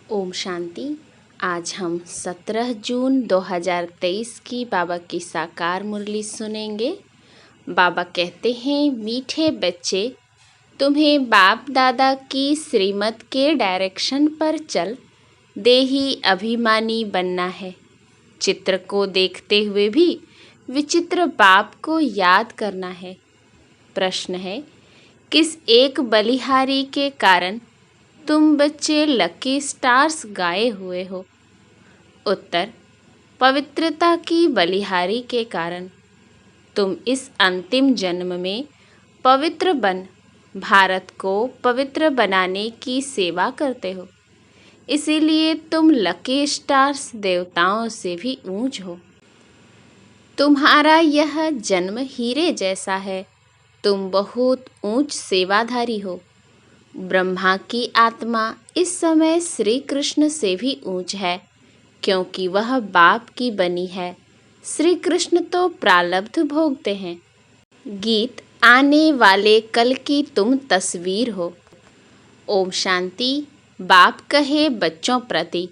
ओम शांति। आज हम 17 जून 2023 की बाबा की साकार मुरली सुनेंगे। बाबा कहते हैं, मीठे बच्चे, तुम्हें बाप दादा की श्रीमत के डायरेक्शन पर चल देही अभिमानी बनना है। चित्र को देखते हुए भी विचित्र बाप को याद करना है। प्रश्न है, किस एक बलिहारी के कारण तुम बच्चे लकी स्टार्स गाए हुए हो? उत्तर, पवित्रता की बलिहारी के कारण। तुम इस अंतिम जन्म में पवित्र बन भारत को पवित्र बनाने की सेवा करते हो। इसीलिए तुम लकी स्टार्स देवताओं से भी ऊंच हो। तुम्हारा यह जन्म हीरे जैसा है। तुम बहुत ऊंच सेवाधारी हो। ब्रह्मा की आत्मा इस समय श्री कृष्ण से भी ऊंच है, क्योंकि वह बाप की बनी है। श्री कृष्ण तो प्रारब्ध भोगते हैं। गीत, आने वाले कल की तुम तस्वीर हो। ओम शांति। बाप कहे बच्चों प्रति,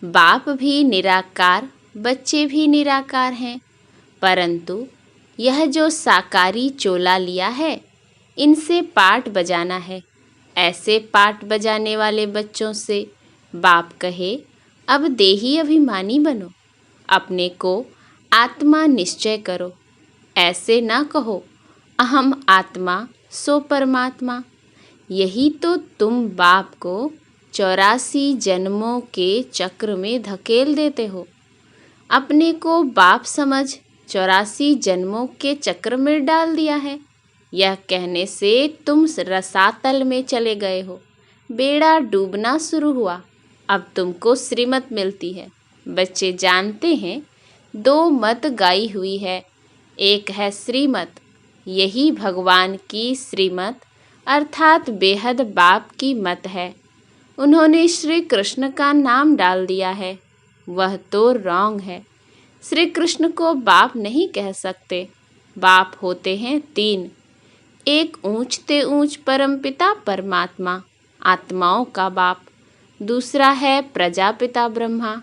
बाप भी निराकार, बच्चे भी निराकार हैं, परंतु यह जो साकारी चोला लिया है, इनसे पाठ बजाना है। ऐसे पाठ बजाने वाले बच्चों से बाप कहे, अब देही अभिमानी बनो, अपने को आत्मा निश्चय करो। ऐसे ना कहो अहम आत्मा सो परमात्मा। यही तो तुम बाप को 84 जन्मों के चक्र में धकेल देते हो। अपने को बाप समझ 84 जन्मों के चक्र में डाल दिया है। यह कहने से तुम रसातल में चले गए हो। बेड़ा डूबना शुरू हुआ। अब तुमको श्रीमत मिलती है। बच्चे जानते हैं, 2 मत गाई हुई है। एक है श्रीमत, यही भगवान की श्रीमत अर्थात बेहद बाप की मत है। उन्होंने श्री कृष्ण का नाम डाल दिया है, वह तो रॉन्ग है। श्री कृष्ण को बाप नहीं कह सकते। बाप होते हैं 3। एक ऊंचते ऊंच परमपिता परमात्मा, आत्माओं का बाप। दूसरा है प्रजापिता ब्रह्मा।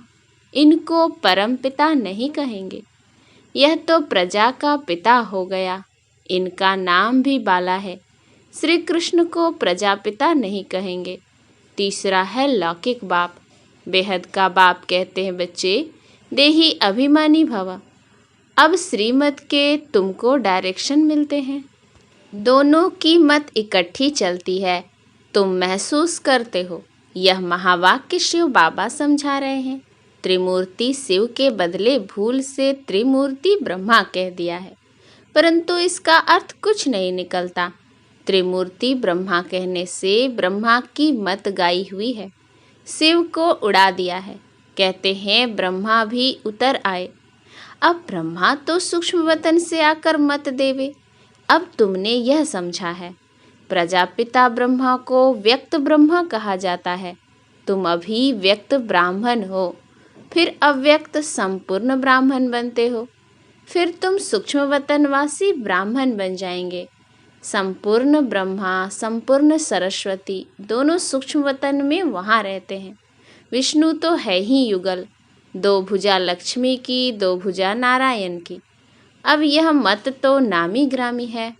इनको परमपिता नहीं कहेंगे, यह तो प्रजा का पिता हो गया। इनका नाम भी बाला है। श्री कृष्ण को प्रजापिता नहीं कहेंगे। तीसरा है लौकिक बाप, बेहद का बाप कहते हैं, बच्चे देही अभिमानी भव। अब श्रीमत के तुमको डायरेक्शन मिलते हैं। दोनों की मत इकट्ठी चलती है, तुम महसूस करते हो। यह महावाक्य शिव बाबा समझा रहे हैं। त्रिमूर्ति शिव के बदले भूल से त्रिमूर्ति ब्रह्मा कह दिया है, परंतु इसका अर्थ कुछ नहीं निकलता। त्रिमूर्ति ब्रह्मा कहने से ब्रह्मा की मत गाई हुई है, शिव को उड़ा दिया है। कहते हैं ब्रह्मा भी उतर आए। अब ब्रह्मा तो सूक्ष्म वतन से आकर मत देवे। अब तुमने यह समझा है, प्रजापिता ब्रह्मा को व्यक्त ब्रह्मा कहा जाता है। तुम अभी व्यक्त ब्राह्मण हो, फिर अव्यक्त संपूर्ण ब्राह्मण बनते हो, फिर तुम सूक्ष्म वतनवासी ब्राह्मण बन जाएंगे। संपूर्ण ब्रह्मा, संपूर्ण सरस्वती दोनों सूक्ष्म वतन में वहाँ रहते हैं। विष्णु तो है ही युगल, 2 भुजा लक्ष्मी की, 2 भुजा नारायण की। अब यह मत तो नामी ग्रामी है।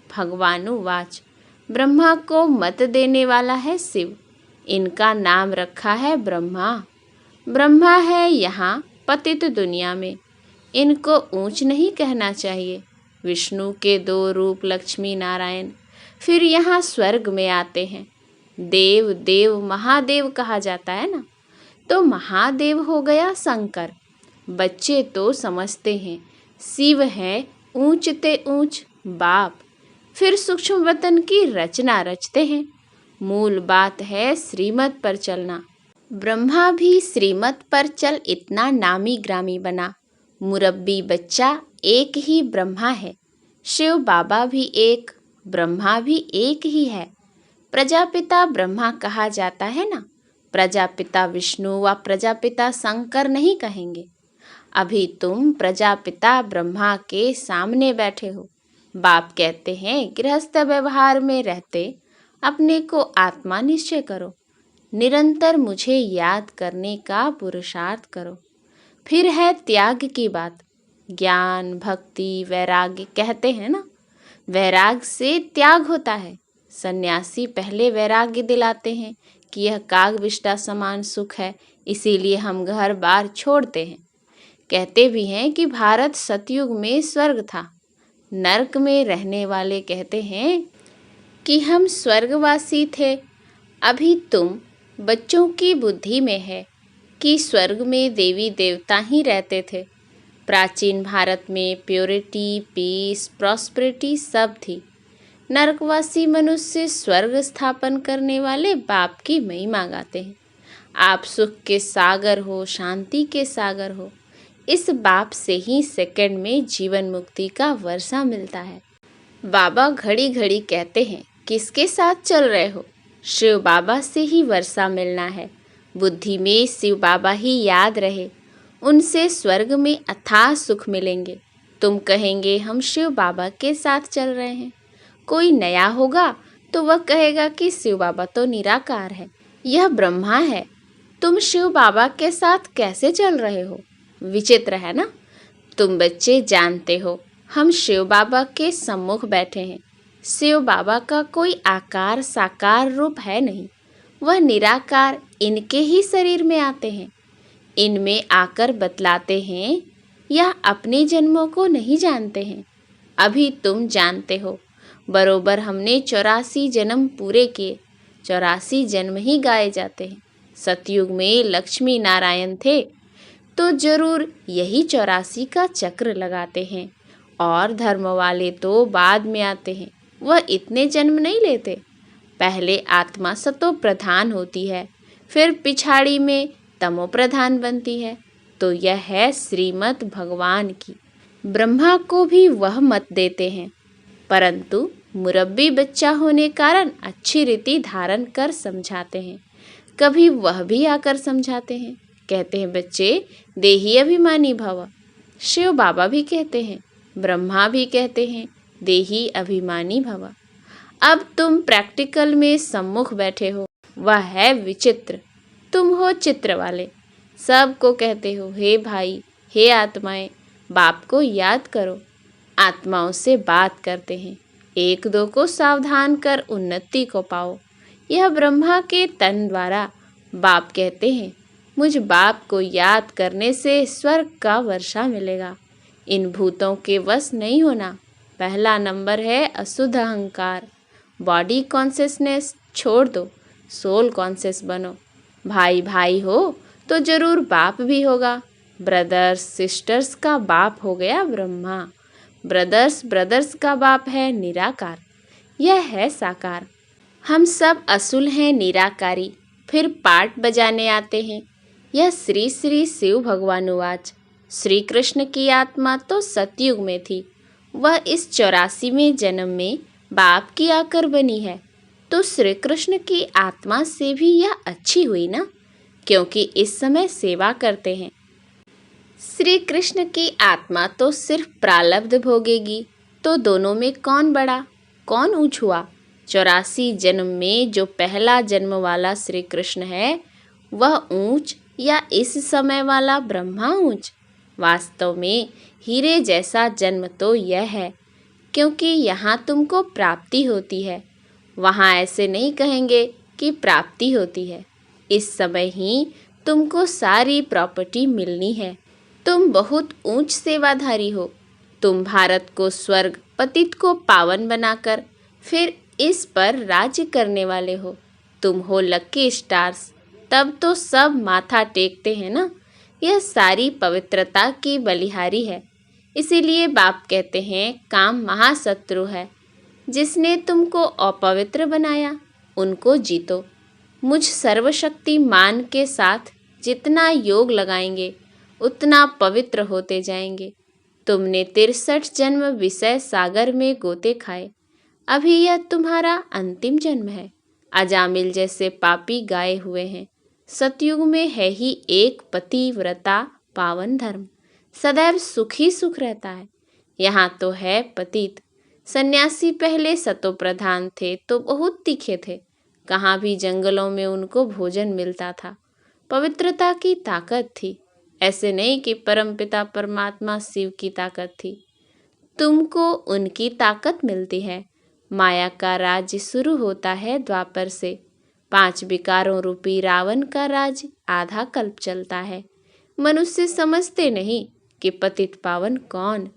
भगवानुवाच, ब्रह्मा को मत देने वाला है शिव। इनका नाम रखा है ब्रह्मा। ब्रह्मा है यहाँ पतित दुनिया में। इनको ऊंच नहीं कहना चाहिए। विष्णु के 2 रूप लक्ष्मी नारायण फिर यहाँ स्वर्ग में आते हैं। देव देव महादेव कहा जाता है ना, तो महादेव हो गया शंकर। बच्चे तो समझते हैं शिव है ऊंचते ऊंच बाप। फिर सूक्ष्म वतन की रचना रचते हैं। मूल बात है श्रीमत पर चलना। ब्रह्मा भी श्रीमत पर चल इतना नामी ग्रामी बना। मुरब्बी बच्चा एक ही ब्रह्मा है। शिव बाबा भी एक, ब्रह्मा भी एक ही है। प्रजापिता ब्रह्मा कहा जाता है ना, प्रजापिता विष्णु व प्रजापिता शंकर नहीं कहेंगे। अभी तुम प्रजापिता ब्रह्मा के सामने बैठे हो। बाप कहते हैं गृहस्थ व्यवहार में रहते अपने को आत्मा निश्चय करो। निरंतर मुझे याद करने का पुरुषार्थ करो। फिर है त्याग की बात। ज्ञान, भक्ति, वैराग्य कहते हैं ना, वैराग से त्याग होता है। सन्यासी पहले वैराग्य दिलाते हैं कि यह काग विष्टा समान सुख है, इसीलिए हम घर बार छोड़ते हैं। कहते भी हैं कि भारत सतयुग में स्वर्ग था। नरक में रहने वाले कहते हैं कि हम स्वर्गवासी थे। अभी तुम बच्चों की बुद्धि में है कि स्वर्ग में देवी देवता ही रहते थे। प्राचीन भारत में प्योरिटी, पीस, प्रॉस्पेरिटी सब थी। नरकवासी मनुष्य स्वर्ग स्थापन करने वाले बाप की महिमा गाते हैं। आप सुख के सागर हो, शांति के सागर हो। इस बाप से ही सेकंड में जीवन मुक्ति का वर्षा मिलता है। बाबा घड़ी घड़ी कहते हैं, किसके साथ चल रहे हो? शिव बाबा से ही वर्षा मिलना है। बुद्धि में शिव बाबा ही याद रहे, उनसे स्वर्ग में अथाह सुख मिलेंगे। तुम कहेंगे हम शिव बाबा के साथ चल रहे हैं। कोई नया होगा तो वह कहेगा कि शिव बाबा तो निराकार है, यह ब्रह्मा है। तुम शिव बाबा के साथ कैसे चल रहे हो? विचित्र है ना। तुम बच्चे जानते हो हम शिव बाबा के सम्मुख बैठे हैं। शिव बाबा का कोई आकार साकार रूप है नहीं, वह निराकार इनके ही शरीर में आते हैं। इनमें आकर बतलाते हैं या अपने जन्मों को नहीं जानते हैं। अभी तुम जानते हो, बरोबर हमने 84 जन्म पूरे किए। 84 जन्म ही गाए जाते हैं। सतयुग में लक्ष्मी नारायण थे तो जरूर यही 84 का चक्र लगाते हैं। और धर्म वाले तो बाद में आते हैं, वह इतने जन्म नहीं लेते। पहले आत्मा सतो प्रधान होती है, फिर पिछाड़ी में तमो प्रधान बनती है। तो यह है श्रीमत भगवान की। ब्रह्मा को भी वह मत देते हैं, परंतु मुरब्बी बच्चा होने कारण अच्छी रीति धारण कर समझाते हैं। कभी वह भी आकर समझाते हैं, कहते हैं बच्चे देही अभिमानी भव। शिव बाबा भी कहते हैं, ब्रह्मा भी कहते हैं देही अभिमानी भव। अब तुम प्रैक्टिकल में सम्मुख बैठे हो, वह है विचित्र। तुम हो चित्र वाले, सबको कहते हो हे भाई, हे आत्माएं, बाप को याद करो। आत्माओं से बात करते हैं, एक दो को सावधान कर उन्नति को पाओ। यह ब्रह्मा के तन द्वारा बाप कहते हैं, मुझ बाप को याद करने से स्वर्ग का वर्षा मिलेगा। इन भूतों के वश नहीं होना। पहला नंबर है अशुद्ध अहंकार। बॉडी कॉन्शियसनेस छोड़ दो, सोल कॉन्शियस बनो। भाई भाई हो तो जरूर बाप भी होगा। ब्रदर्स सिस्टर्स का बाप हो गया ब्रह्मा। ब्रदर्स ब्रदर्स का बाप है निराकार, यह है साकार। हम सब असुल हैं निराकारी। फिर पाठ बजाने आते हैं। यह श्री श्री शिव भगवानुवाच। श्री कृष्ण की आत्मा तो सतयुग में थी, वह इस 84वें जन्म में बाप की आकर बनी है। तो श्री कृष्ण की आत्मा से भी यह अच्छी हुई ना, क्योंकि इस समय सेवा करते हैं। श्री कृष्ण की आत्मा तो सिर्फ प्रारब्ध भोगेगी, तो दोनों में कौन बड़ा कौन ऊंच हुआ? 84 जन्म में जो पहला जन्म वाला श्री कृष्ण है वह ऊंच, या इस समय वाला ब्रह्मा ऊंच? वास्तव में हीरे जैसा जन्म तो यह है, क्योंकि यहाँ तुमको प्राप्ति होती है। वहाँ ऐसे नहीं कहेंगे कि प्राप्ति होती है। इस समय ही तुमको सारी प्रॉपर्टी मिलनी है। तुम बहुत ऊंच सेवाधारी हो। तुम भारत को स्वर्ग, पतित को पावन बनाकर फिर इस पर राज्य करने वाले हो। तुम हो लकी स्टार्स। तब तो सब माथा टेकते हैं ना। यह सारी पवित्रता की बलिहारी है। इसीलिए बाप कहते हैं काम महाशत्रु है। जिसने तुमको अपवित्र बनाया उनको जीतो। मुझ सर्वशक्तिमान के साथ जितना योग लगाएंगे उतना पवित्र होते जाएंगे। तुमने 63 जन्म विषय सागर में गोते खाए, अभी यह तुम्हारा अंतिम जन्म है। अजामिल जैसे पापी गाए हुए हैं। सतयुग में है ही एक पतिव्रता पावन धर्म, सदैव सुख ही सुख रहता है। यहाँ तो है पतित। सन्यासी पहले सतो प्रधान थे तो बहुत तीखे थे, कहाँ भी जंगलों में उनको भोजन मिलता था। पवित्रता की ताकत थी। ऐसे नहीं कि परमपिता परमात्मा शिव की ताकत थी। तुमको उनकी ताकत मिलती है। माया का राज्य शुरू होता है द्वापर से। 5 विकारों रूपी रावण का राज आधा कल्प चलता है। मनुष्य समझते नहीं कि पतित पावन कौन।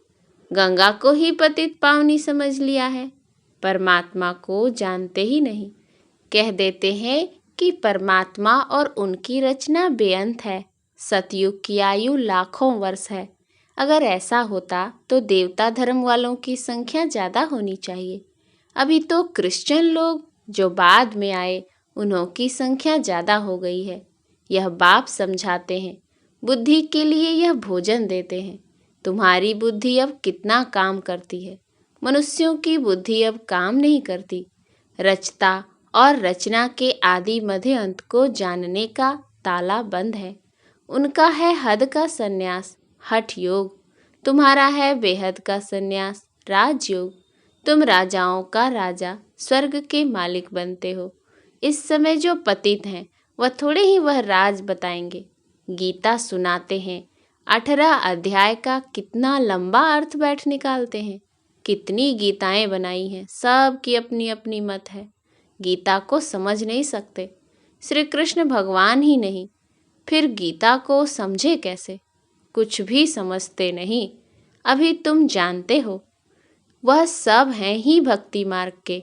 गंगा को ही पतित पावनी समझ लिया है, परमात्मा को जानते ही नहीं। कह देते हैं कि परमात्मा और उनकी रचना बेअंत है। सतयुग की आयु लाखों वर्ष है। अगर ऐसा होता तो देवता धर्म वालों की संख्या ज़्यादा होनी चाहिए। अभी तो क्रिश्चियन लोग जो बाद में आए उन्हों की संख्या ज़्यादा हो गई है। यह बाप समझाते हैं। बुद्धि के लिए यह भोजन देते हैं। तुम्हारी बुद्धि अब कितना काम करती है। मनुष्यों की बुद्धि अब काम नहीं करती। रचता और रचना के आदि मध्य अंत को जानने का ताला बंद है। उनका है हद का सन्यास, हठ योग। तुम्हारा है बेहद का सन्यास, राजयोग। तुम राजाओं का राजा, स्वर्ग के मालिक बनते हो। इस समय जो पतित हैं वह थोड़े ही वह राज बताएंगे। गीता सुनाते हैं। 18 अध्याय का कितना लंबा अर्थ बैठ निकालते हैं। कितनी गीताएं बनाई हैं, सब की अपनी अपनी मत है। गीता को समझ नहीं सकते। श्री कृष्ण भगवान ही नहीं, फिर गीता को समझे कैसे? कुछ भी समझते नहीं। अभी तुम जानते हो, वह सब हैं ही भक्ति मार्ग के।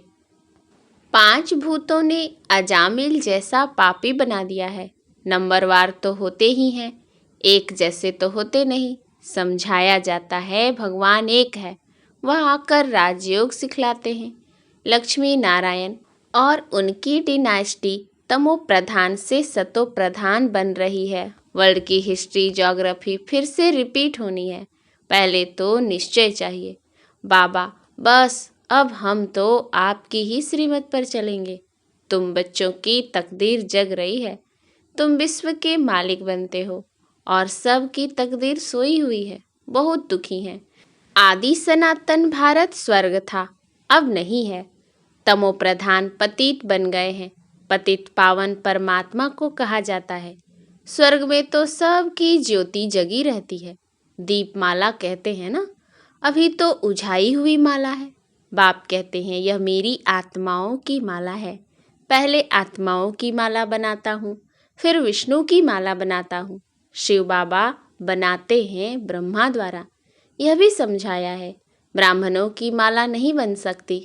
5 भूतों ने अजामिल जैसा पापी बना दिया है। नंबरवार तो होते ही हैं, एक जैसे तो होते नहीं। समझाया जाता है भगवान एक है। वह आकर राजयोग सिखलाते हैं। लक्ष्मी नारायण और उनकी डिनास्टी तमो प्रधान से सतो प्रधान बन रही है। वर्ल्ड की हिस्ट्री ज्योग्राफी फिर से रिपीट होनी है। पहले तो निश्चय चाहिए। बाबा बस अब हम तो आपकी ही श्रीमत पर चलेंगे। तुम बच्चों की तकदीर जग रही है। तुम विश्व के मालिक बनते हो और सब की तकदीर सोई हुई है, बहुत दुखी हैं। आदि सनातन भारत स्वर्ग था, अब नहीं है। तमो प्रधान पतित बन गए हैं। पतित पावन परमात्मा को कहा जाता है। स्वर्ग में तो सबकी ज्योति जगी रहती है। दीपमाला कहते हैं ना, अभी तो उझाई हुई माला है। बाप कहते हैं यह मेरी आत्माओं की माला है। पहले आत्माओं की माला बनाता हूँ, फिर विष्णु की माला बनाता हूँ। शिव बाबा बनाते हैं ब्रह्मा द्वारा। यह भी समझाया है ब्राह्मणों की माला नहीं बन सकती,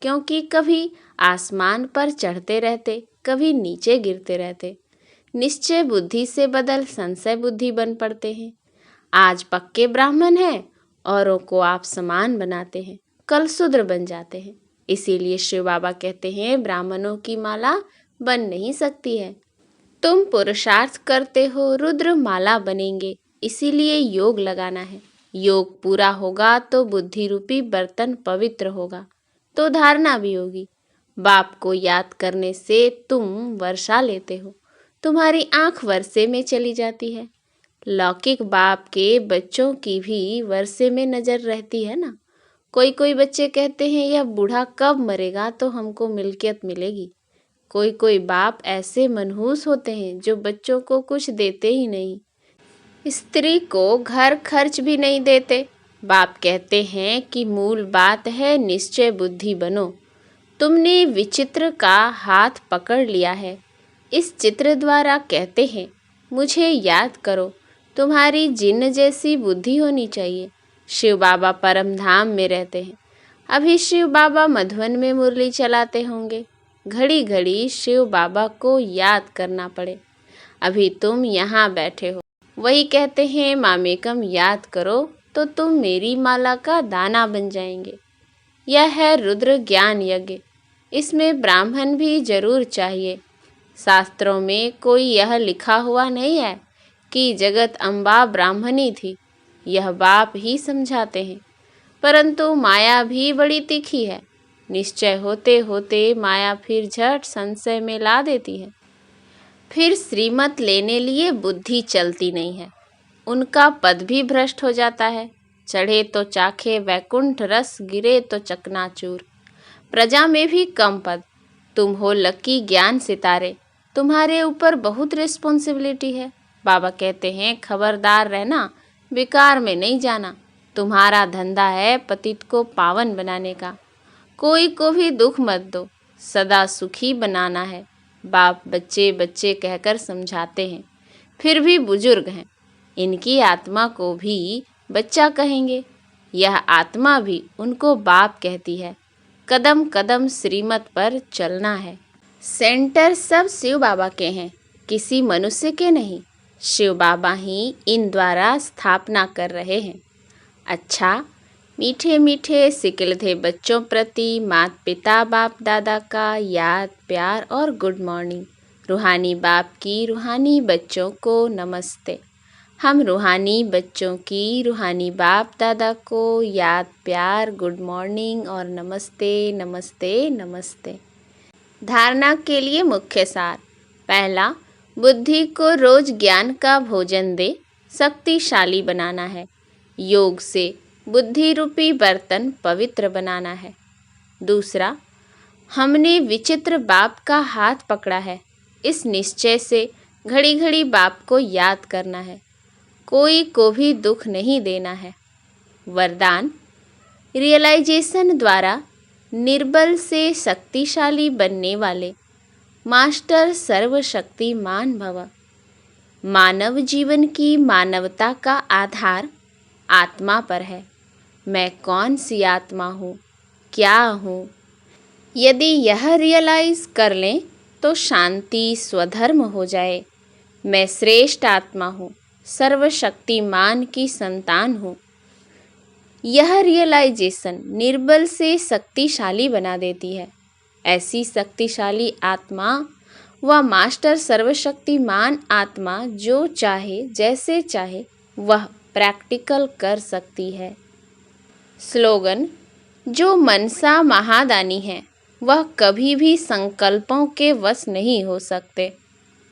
क्योंकि कभी आसमान पर चढ़ते रहते, कभी नीचे गिरते रहते। निश्चय बुद्धि से बदल संशय बुद्धि बन पड़ते हैं। आज पक्के ब्राह्मण हैं, औरों को आप समान बनाते हैं, कल शूद्र बन जाते हैं। इसीलिए शिव बाबा कहते हैं ब्राह्मणों की माला बन नहीं सकती है। तुम पुरुषार्थ करते हो, रुद्र माला बनेंगे, इसीलिए योग लगाना है। योग पूरा होगा तो बुद्धि रूपी बर्तन पवित्र होगा, तो धारणा भी होगी। बाप को याद करने से तुम वर्षा लेते हो, तुम्हारी आंख वर्षे में चली जाती है। लौकिक बाप के बच्चों की भी वर्षे में नजर रहती है ना। कोई कोई बच्चे कहते हैं यह बूढ़ा कब मरेगा तो हमको मिल्कियत मिलेगी। कोई कोई बाप ऐसे मनहूस होते हैं जो बच्चों को कुछ देते ही नहीं, स्त्री को घर खर्च भी नहीं देते। बाप कहते हैं कि मूल बात है निश्चय बुद्धि बनो। तुमने विचित्र का हाथ पकड़ लिया है। इस चित्र द्वारा कहते हैं मुझे याद करो। तुम्हारी जिन्न जैसी बुद्धि होनी चाहिए। शिव बाबा परम धाम में रहते हैं। अभी शिव बाबा मधुबन में मुरली चलाते होंगे। घड़ी घड़ी शिव बाबा को याद करना पड़े। अभी तुम यहाँ बैठे हो, वही कहते हैं मामेकम याद करो तो तुम मेरी माला का दाना बन जाएंगे। यह है रुद्र ज्ञान यज्ञ। इसमें ब्राह्मण भी जरूर चाहिए। शास्त्रों में कोई यह लिखा हुआ नहीं है कि जगत अम्बा ब्राह्मणी थी। यह बाप ही समझाते हैं। परंतु माया भी बड़ी तीखी है। निश्चय होते होते माया फिर झट संशय में ला देती है। फिर श्रीमत लेने लिए बुद्धि चलती नहीं है। उनका पद भी भ्रष्ट हो जाता है। चढ़े तो चाखे वैकुंठ रस, गिरे तो चकनाचूर। प्रजा में भी कम पद, तुम हो लकी ज्ञान सितारे, तुम्हारे ऊपर बहुत रिस्पॉन्सिबिलिटी है। बाबा कहते हैं खबरदार रहना, बेकार में नहीं जाना। तुम्हारा धंधा है पतित को पावन बनाने का। कोई को भी दुख मत दो, सदा सुखी बनाना है। बाप बच्चे बच्चे कहकर समझाते हैं, फिर भी बुजुर्ग हैं। इनकी आत्मा को भी बच्चा कहेंगे, यह आत्मा भी उनको बाप कहती है। कदम कदम श्रीमत पर चलना है। सेंटर सब शिव बाबा के हैं, किसी मनुष्य के नहीं। शिव बाबा ही इन द्वारा स्थापना कर रहे हैं। अच्छा, मीठे मीठे सिकिलधे बच्चों प्रति माता पिता बाप दादा का याद प्यार और गुड मॉर्निंग। रूहानी बाप की रूहानी बच्चों को नमस्ते। हम रूहानी बच्चों की रूहानी बाप दादा को याद प्यार गुड मॉर्निंग और नमस्ते नमस्ते नमस्ते। धारणा के लिए मुख्य सार। पहला, बुद्धि को रोज ज्ञान का भोजन दे, शक्तिशाली बनाना है। योग से बुद्धि रूपी बर्तन पवित्र बनाना है। दूसरा, हमने विचित्र बाप का हाथ पकड़ा है, इस निश्चय से घड़ी घड़ी बाप को याद करना है। कोई को भी दुख नहीं देना है। वरदान, रियलाइजेशन द्वारा निर्बल से शक्तिशाली बनने वाले मास्टर सर्वशक्तिमान भव। मानव जीवन की मानवता का आधार आत्मा पर है। मैं कौन सी आत्मा हूँ, क्या हूँ? यदि यह रियलाइज कर लें तो शांति स्वधर्म हो जाए। मैं श्रेष्ठ आत्मा हूँ, सर्वशक्तिमान की संतान हूँ। यह रियलाइजेशन निर्बल से शक्तिशाली बना देती है। ऐसी शक्तिशाली आत्मा व मास्टर सर्वशक्तिमान आत्मा जो चाहे जैसे चाहे वह प्रैक्टिकल कर सकती है। स्लोगन, जो मनसा महादानी है वह कभी भी संकल्पों के वश नहीं हो सकते।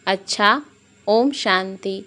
अच्छा, ओम शांति।